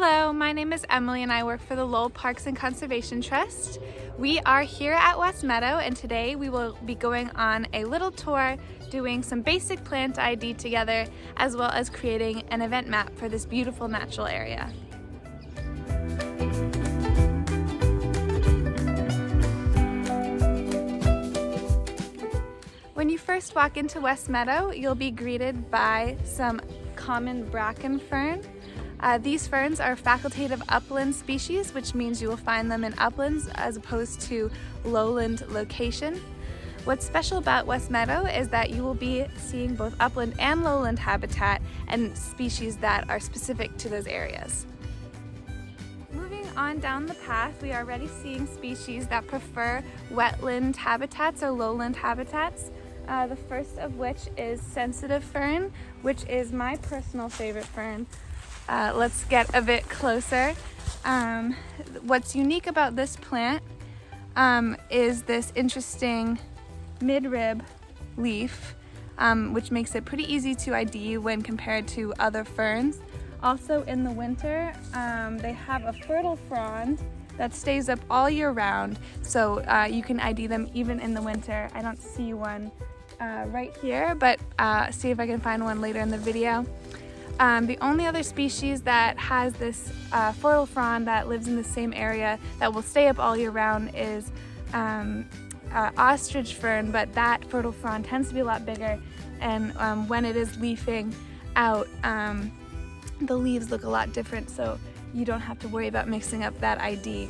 Hello, my name is Emily and I work for the Lowell Parks and Conservation Trust. We are here at West Meadow and today we will be going on a little tour doing some basic plant ID together as well as creating an event map for this beautiful natural area. When you first walk into West Meadow, you'll be greeted by some common bracken fern. These ferns are facultative upland species, which means you will find them in uplands as opposed to lowland location. What's special about West Meadow is that you will be seeing both upland and lowland habitat and species that are specific to those areas. Moving on down the path, we are already seeing species that prefer wetland habitats or lowland habitats. The first of which is sensitive fern, which is my personal favorite fern. Let's get a bit closer. What's unique about this plant is this interesting midrib leaf, which makes it pretty easy to ID when compared to other ferns. Also in the winter, they have a fertile frond that stays up all year round, so you can ID them even in the winter. I don't see one right here, but see if I can find one later in the video. The only other species that has this fertile frond that lives in the same area that will stay up all year round is ostrich fern, but that fertile frond tends to be a lot bigger, and when it is leafing out, the leaves look a lot different, so you don't have to worry about mixing up that ID.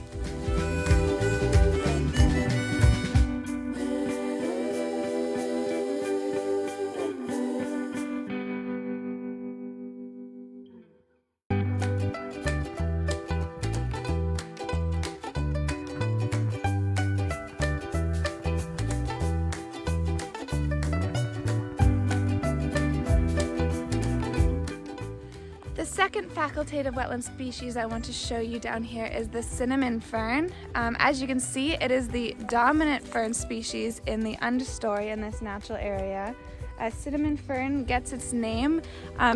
The second facultative wetland species I want to show you down here is the cinnamon fern. As you can see, it is the dominant fern species in the understory in this natural area. Cinnamon fern gets its name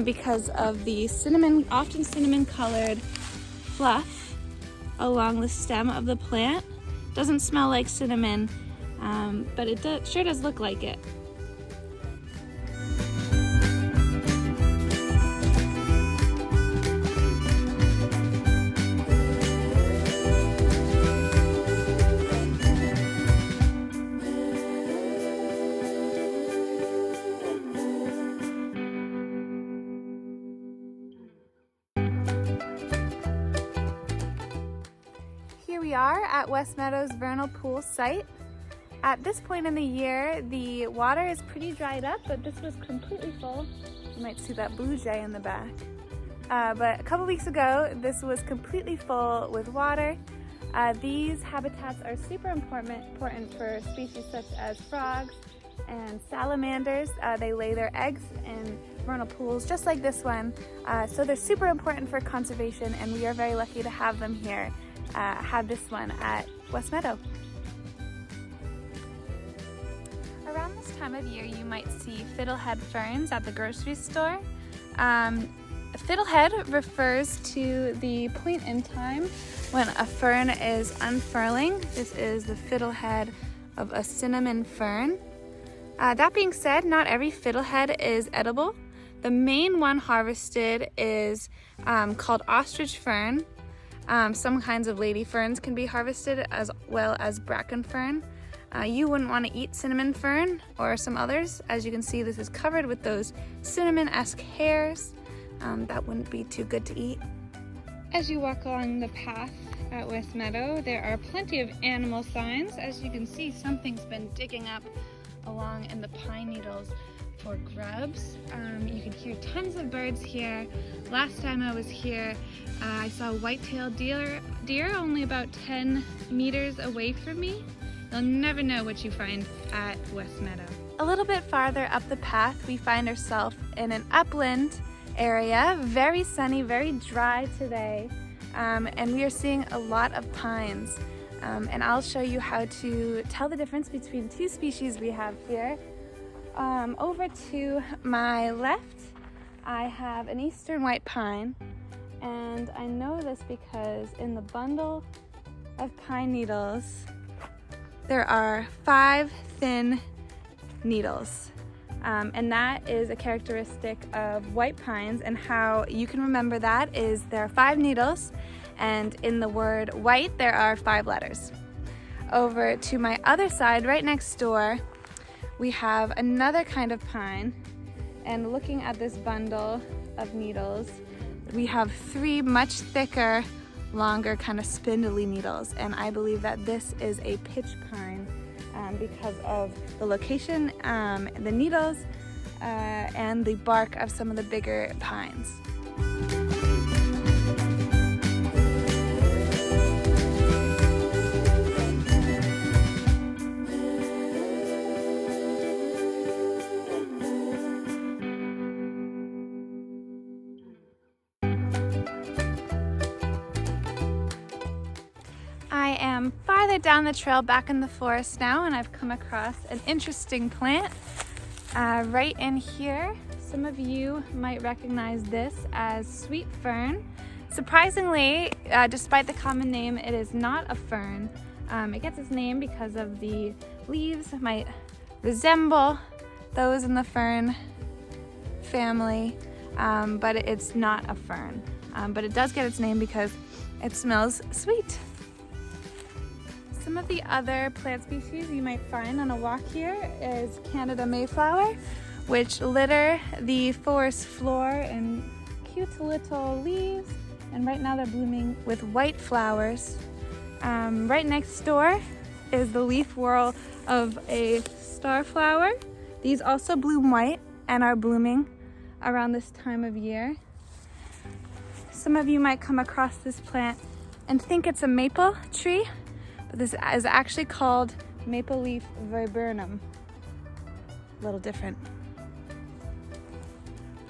because of the often cinnamon colored fluff along the stem of the plant. Doesn't smell like cinnamon, but it sure does look like it. Here we are at West Meadow's vernal pool site. At this point in the year, the water is pretty dried up, but this was completely full. You might see that blue jay in the back. But a couple weeks ago, this was completely full with water. These habitats are super important for species such as frogs and salamanders. They lay their eggs in vernal pools just like this one. So they're super important for conservation, and we are very lucky to have them here. Have this one at West Meadow. Around this time of year, you might see fiddlehead ferns at the grocery store. Fiddlehead refers to the point in time when a fern is unfurling. This is the fiddlehead of a cinnamon fern. That being said, not every fiddlehead is edible. The main one harvested is called ostrich fern. Some kinds of lady ferns can be harvested as well as bracken fern. You wouldn't want to eat cinnamon fern or some others. As you can see, this is covered with those cinnamon-esque hairs. That wouldn't be too good to eat. As you walk along the path at West Meadow, there are plenty of animal signs. As you can see, something's been digging up along in the pine needles for grubs. You can hear tons of birds here. Last time I was here, I saw a white-tailed deer only about 10 meters away from me. You'll never know what you find at West Meadow. A little bit farther up the path, we find ourselves in an upland area. Very sunny, very dry today, and we are seeing a lot of pines. And I'll show you how to tell the difference between two species we have here. Over to my left, I have an eastern white pine, And I know this because in the bundle of pine needles, there are 5 thin needles. And that is a characteristic of white pines, and how you can remember that is there are 5 needles, and in the word white there are 5 letters. Over to my other side, right next door, we have another kind of pine, and looking at this bundle of needles, we have 3 much thicker, longer, kind of spindly needles, and I believe that this is a pitch pine because of the location, the needles, and the bark of some of the bigger pines. I am farther down the trail back in the forest now, and I've come across an interesting plant right in here. Some of you might recognize this as sweet fern. Surprisingly, despite the common name, it is not a fern. It gets its name because of the leaves might resemble those in the fern family, but it's not a fern. But it does get its name because it smells sweet. Some of the other plant species you might find on a walk here is Canada Mayflower, which litter the forest floor in cute little leaves, and right now they're blooming with white flowers. Right next door is the leaf whorl of a starflower. These also bloom white and are blooming around this time of year. Some of you might come across this plant and think it's a maple tree, but this is actually called maple leaf viburnum. A little different.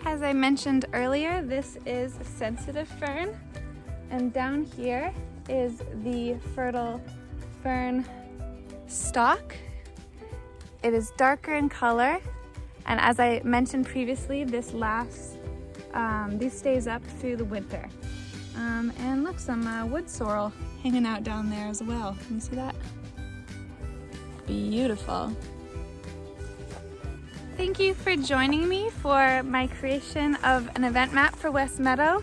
As I mentioned earlier, this is a sensitive fern, and down here is the fertile fern stalk. It is darker in color, and as I mentioned previously, this stays up through the winter. And look, some wood sorrel hanging out down there as well. Can you see that? Beautiful. Thank you for joining me for my creation of an event map for West Meadow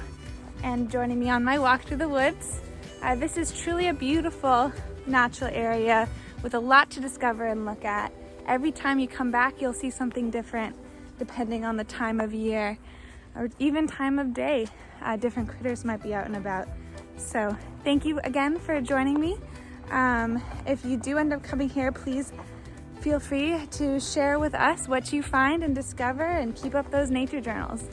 and joining me on my walk through the woods. This is truly a beautiful natural area with a lot to discover and look at. Every time you come back, you'll see something different depending on the time of year or even time of day. Different critters might be out and about. So thank you again for joining me. If you do end up coming here, please feel free to share with us what you find and discover, and keep up those nature journals.